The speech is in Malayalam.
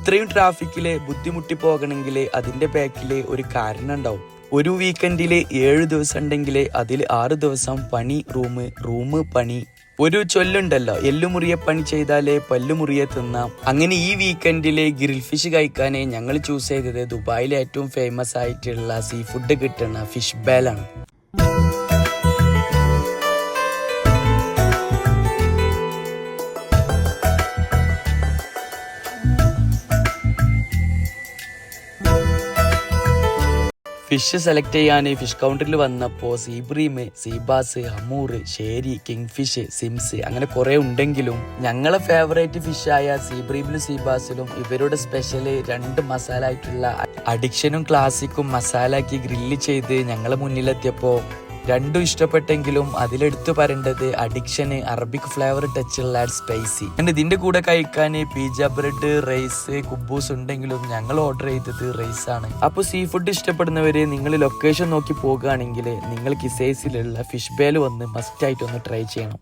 ഇത്രയും ട്രാഫിക്കില് ബുദ്ധിമുട്ടി പോകണമെങ്കിൽ അതിന്റെ ബാക്കില് ഒരു കാരണം ഉണ്ടാവും. ഒരു വീക്കെൻഡില് 7 ദിവസം ഉണ്ടെങ്കിൽ അതിൽ 6 ദിവസം പണി റൂം പണി. ഒരു ചൊല്ലുണ്ടല്ലോ, എല്ലുമുറിയെ പണി ചെയ്താലേ പല്ലുമുറിയെ തിന്നാം. അങ്ങനെ ഈ വീക്കെൻഡില് ഗ്രിൽ ഫിഷ് കഴിക്കാനേ ഞങ്ങൾ ചൂസ് ചെയ്തത് ദുബായിലെ ഏറ്റവും ഫേമസ് ആയിട്ടുള്ള സീ ഫുഡ് കിട്ടുന്ന ഫിഷ് ബേലാണ്. ഫിഷ് സെലക്ട് ചെയ്യാൻ ഫിഷ് കൗണ്ടറിൽ വന്നപ്പോൾ സീബ്രീം, സീബാസ്, ഹമൂർ, ഷേരി, കിങ് ഫിഷ്, സിംസ് അങ്ങനെ കുറെ ഉണ്ടെങ്കിലും ഞങ്ങളെ ഫേവറേറ്റ് ഫിഷായ സീബ്രീമിലും സീബാസിലും ഇവരുടെ സ്പെഷ്യല് 2 മസാല ആയിട്ടുള്ള അഡിക്ഷനും ക്ലാസിക്കും മസാലാക്കി ഗ്രില്ല് ചെയ്ത് ഞങ്ങളെ മുന്നിലെത്തിയപ്പോൾ രണ്ടും ഇഷ്ടപ്പെട്ടെങ്കിലും അതിലെടുത്തു പറയേണ്ടത് അഡിക്ഷന് അറബിക് ഫ്ലേവർ ടച്ചുള്ള സ്പൈസി. ഇതിന്റെ കൂടെ കഴിക്കാൻ പിസ്സ, ബ്രെഡ്, റൈസ്, കുബൂസ് ഉണ്ടെങ്കിലും ഞങ്ങൾ ഓർഡർ ചെയ്തത് റൈസ് ആണ്. അപ്പോൾ സീ ഫുഡ് ഇഷ്ടപ്പെടുന്നവര് നിങ്ങൾ ലൊക്കേഷൻ നോക്കി പോകുകയാണെങ്കിൽ നിങ്ങൾ കിസൈസിലുള്ള ഫിഷ് ബേൽ വന്ന് മസ്റ്റ് ആയിട്ട് ഒന്ന് ട്രൈ ചെയ്യണം.